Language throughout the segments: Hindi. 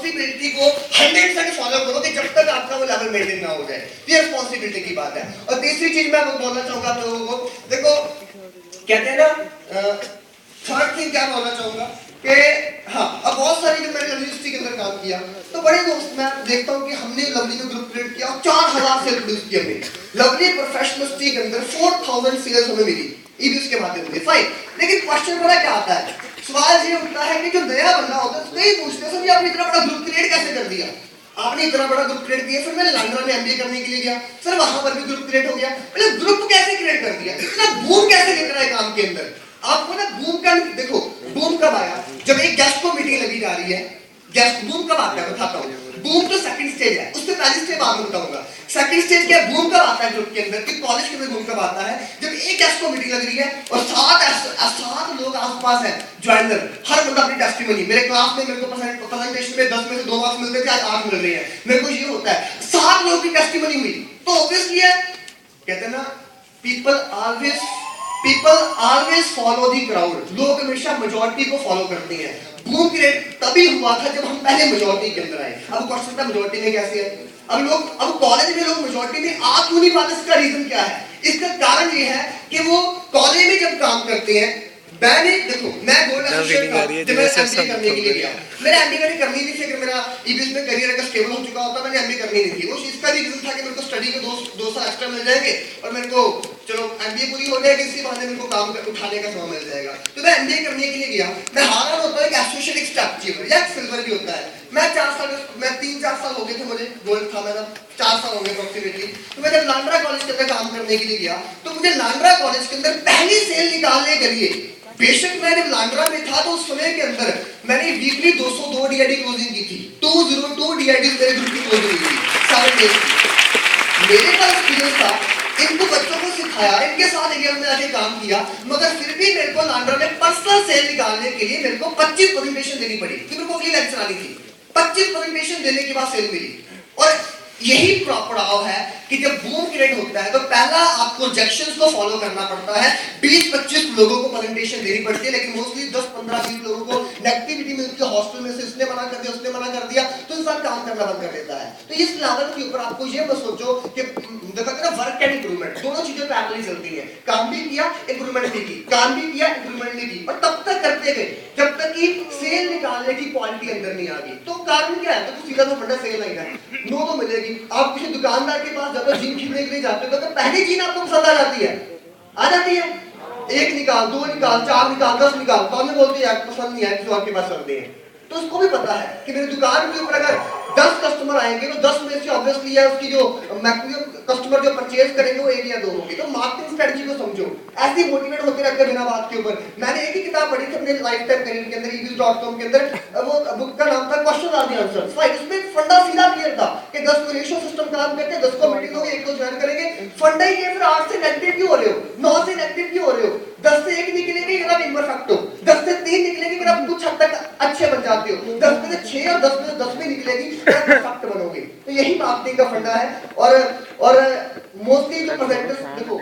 रिस्पॉन्सिबिलिटी को 100% फॉलो करो कि जब तक आपका वो लेवल मेंटेन ना हो जाए। ये रिस्पॉन्सिबिलिटी की बात है। और तीसरी चीज मैं बोलना चाहूंगा आप लोगों को, देखो कहते हैं ना, थर्ड थिंग क्या बोलना चाहूंगा कि हाँ, अब बहुत सारी जब मैंने यूनिवर्सिटी के अंदर काम किया तो बड़े दोस्त मैं देखता हूँ कि हमने लवली में ग्रुप क्रिएट किया और 4000 सेल प्रोड्यूस किया हमने। लवली प्रोफेशनल के अंदर 4000 सेल्स हमें मिली ईबीएस के माध्यम से, फाइन। लेकिन क्वेश्चन बड़ा क्या आता है, सवाल ये उठता है कि जो नया बंदा होता है उसको ही पूछते हैं सर आपने इतना बड़ा ग्रुप क्रिएट कैसे कर दिया, आपने इतना बड़ा ग्रुप क्रिएट किया। फिर मैं लंदन में एमबीए करने के लिए गया, सर वहां पर भी ग्रुप क्रिएट हो गया। मतलब ग्रुप कैसे क्रिएट कर दिया, इतना बूम कैसे लेकर आए काम के अंदर। आपको ना बूम का देखो, बूम कब आया, जब एक गेस्ट को मीटिंग लगी जा रही है। गेस्ट बूम कब आता है बताता हूँ। बूम तो सेकंड स्टेज है, उससे पहली स्टेज बाद में बताऊंगा। सेकंड स्टेज क्या है, बूम कब आता है ग्रुप के अंदर, कि कॉलेज के अंदर बूम कब आता है, जब एक गेस्ट को मीटिंग लग रही है और सात लोग आसपास हैं ज्वाइनर, हर बंदा अपनी टेस्टिमनी। मेरे क्लास में मेरे को प्रेजेंटेशन में 10 में से 2 मार्क्स मिलते थे, आज 8 मिल रहे हैं। मेरे को ये होता है 7 लोगों की टेस्टिमनी हुई, तो ऑब्वियसली है, कहते हैं ना people always follow the crowd. लोग हमेशा मेजॉरिटी को फॉलो करते हैं। बूम क्रिएट तभी हुआ था जब हम पहले मेजॉरिटी के अंदर आए। अब क्वेश्चन था मेजॉरिटी में कैसे है, अब कॉलेज में लोग मेजॉरिटी में आ क्यों नहीं पाते, इसका रीजन क्या है। इसका कारण ये है कि वो कॉलेज में जब काम करते हैं, मैंने देखो मैं गोल्ड एसोसिएट था जब मैं एमबीए करने के लिए गया। मेरा एमबीए मैंने करनी नहीं थी, अगर मेरा ईबीएस में करियर अगर स्टेबल हो चुका होता मैंने एमबीए करनी नहीं थी। वो इसका भी रीजन था कि मेरे को स्टडी के 2 साल एक्स्ट्रा मिल जाएंगे और मेरे को चलो एमबीए पूरी हो जाएगी, इसी बहाने मेरे को काम उठाने का समय मिल जाएगा। तो मैं एमबीए करने के लिए गया। मैं हारा होता है कि एसोसिएट एक स्टेप अचीवर या सिल्वर भी होता है। मैं 3-4 साल हो गए थे, मुझे गोल्ड था, मेरा 4 साल हो गए अप्रोक्सीमेटली। तो मैं जब लांड्रा कॉलेज के अंदर काम करने के लिए गया तो मुझे लांड्रा कॉलेज के अंदर पहली सेल निकालने के लिए, बेशक मैं जब लांड्रा में था तो उस समय के अंदर मैंने वीकली 202 डीआईडी क्लोजिंग की थी। 202 डीआईडी मेरे ग्रुप की क्लोजिंग हुई थी 7 डेज की। मेरे पास एक्सपीरियंस था, इनको बच्चों को सिखाया, इनके साथ एरिया में आके काम किया, मगर फिर भी मेरे को लांड्रा में पर्सनल सेल निकालने के लिए मेरे को 25 प्रेजेंटेशन देनी पड़ी। फिर मेरे को अगली लेक्चर आनी थी, 25 प्रेजेंटेशन देने के बाद सेल मिली। और यही पड़ाव है कि जब बूम क्रिएट होता है तो पहला आपको रिजेक्शंस को फॉलो करना पड़ता है। 20-25 लोगों को प्रेजेंटेशन देनी पड़ती है, लेकिन मोस्टली 10-15-20 लोगों को नेगेटिविटी मिलती है। हॉस्टल में से इसने मना कर दिया, उसने मना कर दिया, तो इंसान काम करना बंद कर देता है। तो इस लेवल के ऊपर आपको ये मत सोचो कि देखो ना, वर्क एंड इंप्रूवमेंट दोनों चीजें पैरेलल चलती हैं। काम भी किया, इंप्रूवमेंट भी की, काम भी किया, इंप्रूवमेंट भी की, और तब तक करते गए जब तक कि सेल निकालने की क्वालिटी अंदर नहीं आ गई। तो कारण क्या है, तो सीधा तो फंडा सेल नहीं है, नो तो मिलेगी। आप किसी दुकानदार के पास जाते हो, जीन खरीदने के लिए जाते हो, तो पहली जीन आपको पसंद आ जाती है, आ जाती है, 1 निकाल, 2 निकाल, 4 निकाल, 10 निकाल, तो हमें बोलते हैं पसंद नहीं है, किसी और के पास चलते हैं। तो उसको भी पता है कि मेरी दुकान के ऊपर अगर 10 कस्टमर आएंगे तो 10 में से ऑब्वियसली है उसकी जो मैक्सिमम कस्टमर जो परचेज करेंगे वो 1 या 2 होंगे। तो मार्केटिंग स्ट्रेटजी को समझो, ऐसे मोटिवेट होते रहते बिना बात के ऊपर। मैंने एक ही किताब पढ़ी थी अपने लाइफ टाइम करियर के अंदर, ebis.com के अंदर, वो बुक का नाम था question are the answers. Fine, उसमें फंडा सीधा क्लियर था कि 10 को रेशियो सिस्टम काम करते हैं, 10 को मीटिंग होगी, 1 को ज्वाइन करेंगे। फंडा ही है, फिर 8 से नेगेटिव क्यों हो रहे हो, 9 से नेगेटिव क्यों हो रहे हो, 10 से 1 निकलेगी अगर आप इम्परफेक्ट हो, 10 से 3 निकलेगी अगर आप कुछ हद तक अच्छे बन जाते हो, 10 में से 6 और 10 में से 10 भी निकलेगी तो परफेक्ट बनोगे। तो यही मार्केटिंग का फंडा है। और मोस्टली जो प्रेजेंटर्स देखो,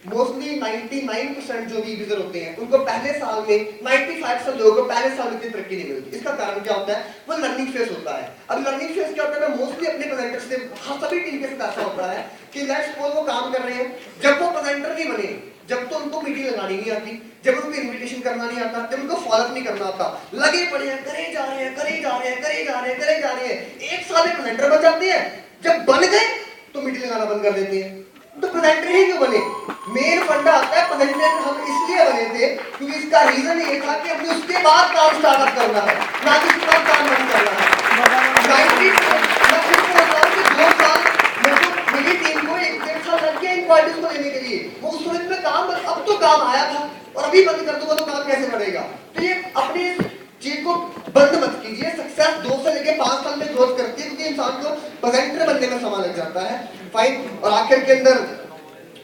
मोस्टली 99% जो भी विजिटर होते हैं उनको पहले साल में 95% लोगों को पहले साल में इतनी तरक्की नहीं मिलती। इसका कारण क्या होता है, वो लर्निंग फेज होता है। अब लर्निंग फेज क्या होता है, मोस्टली अपने प्रेजेंटर्स से सभी टीम के साथ ऐसा होता है कि लेट्स सपोज वो काम कर रहे हैं, जब वो प्रेजेंटर नहीं बने, जब तो उनको मीटिंग लगानी नहीं आती, जब उनको इनविटेशन करना नहीं आता, जब उनको फॉलोअप नहीं करना आता, लगे पड़े हैं, करे जा रहे हैं, 1 साल में प्रेजेंटर बन जाते हैं, जब बन गए तो मीटिंग लगाना बंद कर देते हैं। तो प्रेजेंटर ही क्यों बने, मेन फंडा आता है प्रेजेंटर हम इसलिए बने थे क्योंकि इसका रीजन ये था कि हमें उसके बाद काम स्टार्टअप करना है, ना कि उसके बाद काम बंद करना है। 2 साल मेरी टीम को 1-1.5 साल लग गया इन क्वालिटीज को लेने के लिए। वो उस समय में काम, अब तो काम आया था और अभी बंद कर दूंगा तो काम कैसे बढ़ेगा। तो ये अपनी चीज को बंद मत कीजिए। सक्सेस 2 से लेके 5 साल में ग्रोथ करती है, क्योंकि इंसान को प्रेजेंटर बनने में समय लग जाता है। फाइन, और आखिर के अंदर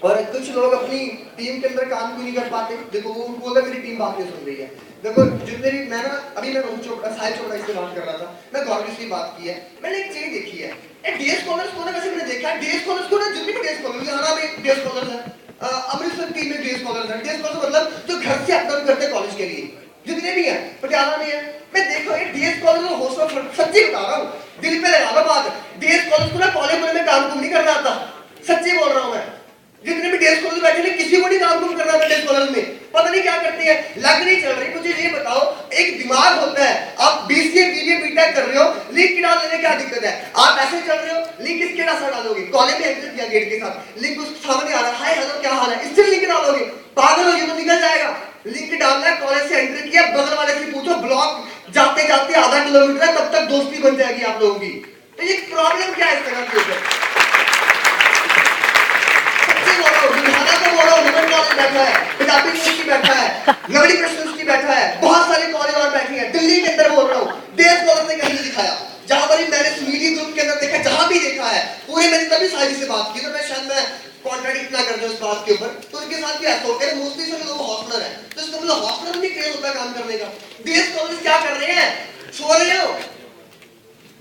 और कुछ लोग अपनी टीम के अंदर काम क्यों नहीं कर पाते, देखो वो उनको बोला मेरी टीम बात नहीं सुन रही है। देखो जितने भी मैं रोहित चोपड़ा, साहिल चोपड़ा से बात कर रहा था, मैं गौरव से बात की है, मैंने एक चीज देखी है, डे स्कॉलर्स को ना, वैसे मैंने देखा है डे स्कॉलर्स को ना, जितने भी डे स्कॉलर, लुधियाना में डे स्कॉलर्स है, अमृतसर टीम में डे स्कॉलर्स है। डे स्कॉलर मतलब जो घर से अप डाउन करते हैं कॉलेज के लिए, जितने भी हैं, पटियाला में है, मैं देखो ये डीएस कॉलेज में हॉस्टल सच्ची बता रहा हूँ, दिल पे लगा लो बात, डीएस कॉलेज को ना कॉलेज में काम नहीं करना आता, सच्ची बोल रहा हूँ मैं। जितने भी डीएस कॉलेज बैठे हैं किसी को नहीं काम करना आता डीएस कॉलेज में, पता नहीं क्या करते हैं, लग नहीं चल रही। मुझे ये बताओ, एक दिमाग होता है, आप बीसीए बीबीए बीटेक कर रहे हो, लिंक की डालने में क्या दिक्कत है? आप ऐसे चल रहे हो, लिंक किसके साथ डालोगे? कॉलेज में एंटर किया गेट के साथ, लिंक उसके सामने आ रहा है, हाय हेलो क्या हाल है, इससे लिंक डालोगे? पागल हो, ये तो निकल जाएगा। लिंक डालना है, कॉलेज से एंटर किया, बगल वाले से पूछो, ब्लॉक जाते जाते आधा किलोमीटर है, तब तक दोस्ती बन जाएगी आप लोगों की। तो ये प्रॉब्लम क्या है इंस्टाग्राम के ऊपर? बैठा है, पंजाबी यूनिवर्सिटी बैठा है, लवली यूनिवर्सिटी बैठा है, बहुत सारे कॉलेज और बैठे हैं। दिल्ली के अंदर बोल रहा हूँ, देश कॉलेज ने कहीं नहीं दिखाया, जहां पर मैंने मीडिया ग्रुप के अंदर देखा, जहां भी देखा है पूरे, मैंने तभी साहिल से बात की, तो मैं शायद मैं कॉन्ट्रैडिक्ट ना कर दूं इस बात के ऊपर, तो उनके साथ भी ऐसा होता है, मोस्टली सभी लोग हॉस्टलर हैं, तो इसका मतलब हॉस्टलर नहीं क्रेज होता है काम करने का। देश कॉलेज क्या कर रहे हैं, सो रहे हो?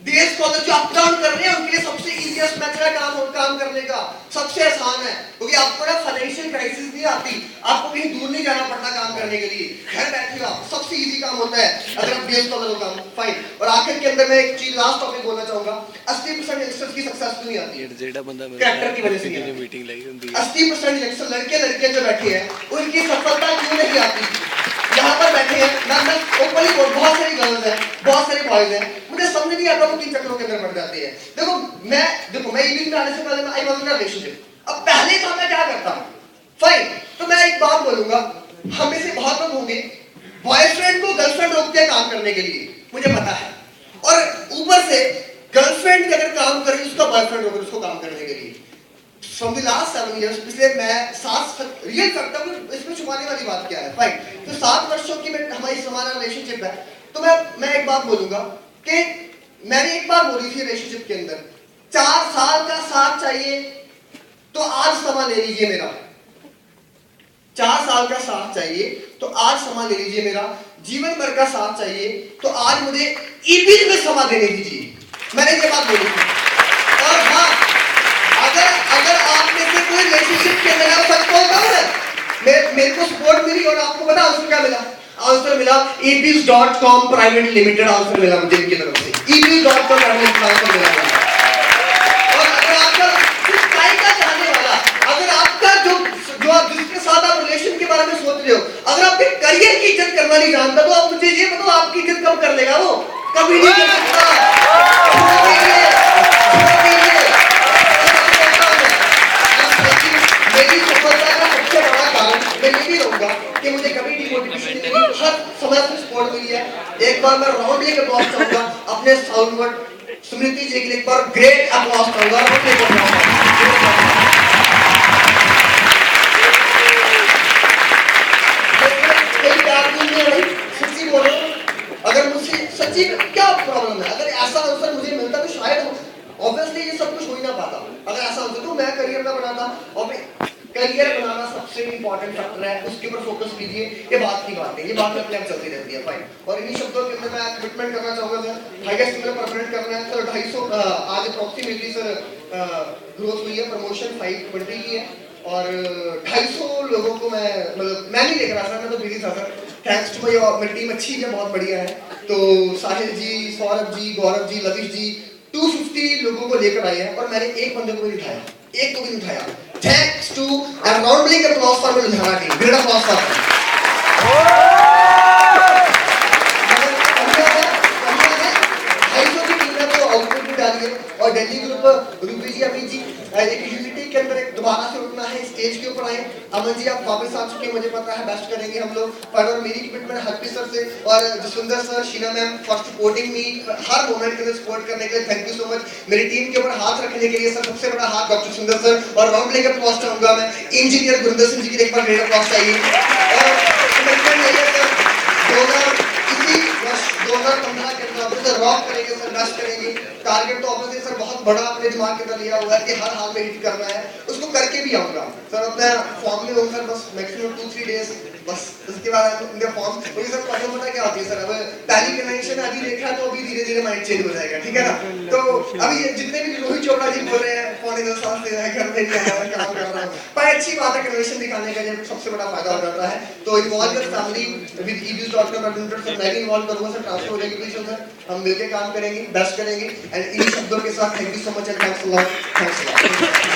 देश कॉलेज जो अप डाउन कर रहे हैं उनके लिए सबसे इजीएस्ट मेथड है काम करने का, सबसे आसान है, क्योंकि आपको ना फाइनेंशियल क्राइसिस नहीं आती, आपको कहीं दूर नहीं जाना पड़ता काम करने के लिए, घर बैठे हो, सबसे इजी काम होता है अगर आप देश कॉलेज हो काम। फाइन। और आखिर के अंदर मैं एक चीज लास्ट टॉपिक बोलना चाहूंगा, 80% यंगस्टर्स की सक्सेस क्यों नहीं आती है? कैरेक्टर की वजह से मीटिंग लगी होती है। 80% यंगस्टर लड़के लड़कियां जो बैठे हैं उनकी सफलता क्यों नहीं आती? यहाँ पर बैठे हैं, मैं ओपनली बोल, बहुत सारी गर्ल्स हैं, बहुत सारे बॉयज हैं, मुझे समझ नहीं आता वो किन चक्करों के अंदर पड़ जाते हैं। देखो मैं इवनिंग में आने से पहले मैं I was in a relationship, अब पहले तो मैं क्या करता हूँ, फाइन, तो मैं एक बात बोलूंगा, हम में से बहुत लोग होंगे बॉयफ्रेंड को गर्लफ्रेंड रोकते हैं काम करने के लिए, मुझे पता है, और ऊपर से गर्लफ्रेंड अगर काम करे उसका बॉयफ्रेंड रोके उसको काम करने के लिए। From the last 7 years, पिछले मैं 7 रियल फैक्ट है, इसमें छुपाने वाली बात क्या है, फाइन, तो 7 वर्षों की हमारी हमारा रिलेशनशिप है, तो मैं एक बात बोलूंगा कि मैंने एक बार बोली थी रिलेशनशिप के अंदर, 4 साल का साथ चाहिए तो आज समा ले लीजिए मेरा, 4 साल का साथ चाहिए तो आज समा ले लीजिए मेरा, जीवन भर का साथ चाहिए तो आज मुझे ईबील में समा देने दीजिए, मैंने ये बात बोली थी। और हाँ, अगर आप में से कोई रिलेशनशिप के अंदर आप सच बोलता हूं ना, मेरे को सपोर्ट मिली और आपको पता आंसर क्या मिला? आंसर मिला ebis.com प्राइवेट लिमिटेड, आंसर मिला मुझे इनकी तरफ से, ebis.com प्राइवेट आंसर मिला। और अगर आपका सिर्फ टाइम का चाहने वाला, अगर आपका जो आप जिसके साथ आप रिलेशन के बारे में सोच रहे हो, अगर आपके करियर की इज्जत करना नहीं जानता, तो आप मुझे ये बताओ आपकी इज्जत कब कर लेगा वो? कभी नहीं कर सकता। मेरी सफलता का सबसे बड़ा कारण मैं ये भी रहूंगा कि मुझे कभी डिमोटिवेशन नहीं मिली, हर समय से सपोर्ट मिली है। एक बार मैं राउंडली एक अप्लॉज चाहूंगा अपने साउंडवर्ड स्मृति जी के लिए, एक बार ग्रेट अप्लॉज चाहूंगा। सच्ची बोलो, अगर मुझसे सच्ची क्या प्रॉब्लम है, अगर ऐसा आंसर मुझे मिलता तो शायद ऑब्वियसली ये सब कुछ हो ही ना पाता। अगर ऐसा होता तो मैं करियर ना बनाता, और करियर बनाना सबसे इंपॉर्टेंट फैक्टर है, उसके ऊपर फोकस कीजिए, ये बात की बात है, ये बात अपने आप चलती रहती है, फाइन। और इन्हीं शब्दों के अंदर मैं कमिटमेंट करना चाहूंगा सर, हाईएस्ट में परमानेंट करना है सर, 250 आज अप्रॉक्सीमेटली सर ग्रोथ हुई है, प्रमोशन 520 की है, और 250 लोगों को मैं नहीं लेकर आ सर, मैं तो बिजी था सर, थैंक्स टू मेरी टीम अच्छी है, बहुत बढ़िया है, तो साहिल जी, सौरभ जी, गौरव जी, लविश जी 250 लोगों को लेकर आए हैं, और मैंने एक बंदे को भी उठाया, एक को भी उठाया, thanks to and roundly applause for Ludhiana team, great applause for और दिल्ली ग्रुप रूपी जी, अमित जी, एक यूनिटी के अंदर एक दोबारा से उठना है, स्टेज के ऊपर आए, अमन जी आप वापस आ चुके हैं, मुझे पता है बेस्ट करेंगे हम लोग, पर और मेरी कमिटमेंट हरप्रीत सर से और Jasvinder sir, Sheena ma'am for supporting me, हर मोमेंट के अंदर सपोर्ट करने के लिए थैंक यू सो मच। मेरी टीम के ऊपर हाथ रखने के लिए सर सबसे बड़ा हाथ डॉक्टर सुंदर सर, और राउंड लेकर अप्लॉज चाहूंगा मैं इंजीनियर गुरिंदर सिंह जी की, एक बार ग्रेट अप्लॉज चाहिए। और कमिटमेंट यही है सर, इसी वर्ष 2015 के अंदर रॉक करेंगे सर, बेस्ट करेंगे, टारगेट तो ऑब्वियसली सर बहुत बड़ा अपने दिमाग के अंदर लिया हुआ है कि हर हाल में हिट करना है, उसको करके भी आऊंगा सर, अपना फॉर्म में हूँ सर, बस मैक्सिमम 2-3 डेज बस उसके बाद उनका फॉर्म मुझे सर प्रॉब्लम पता है क्या होती है सर, अब पहली कन्वेंशन अभी देखा तो अभी धीरे धीरे माइंड चेंज हो जाएगा, ठीक है ना। तो अभी ये जितने भी रोहित चोपड़ा जी बोल रहे हैं पौने 10 साल से मैं घर में नहीं आया मैं काम कर रहा हूँ, पर अच्छी बात है कन्वेंशन दिखाने का जब सबसे बड़ा फायदा हो जाता है। तो involve your family with eaves doctor badminton sir, मैं भी इन्वॉल्व करूंगा सर, ट्रांसफर हो जाएगी प्लीज सर, हम मिलकर काम करेंगे, बेस्ट करेंगे। एंड इन शब्दों के साथ thank you so much and thanks a lot, thanks a lot.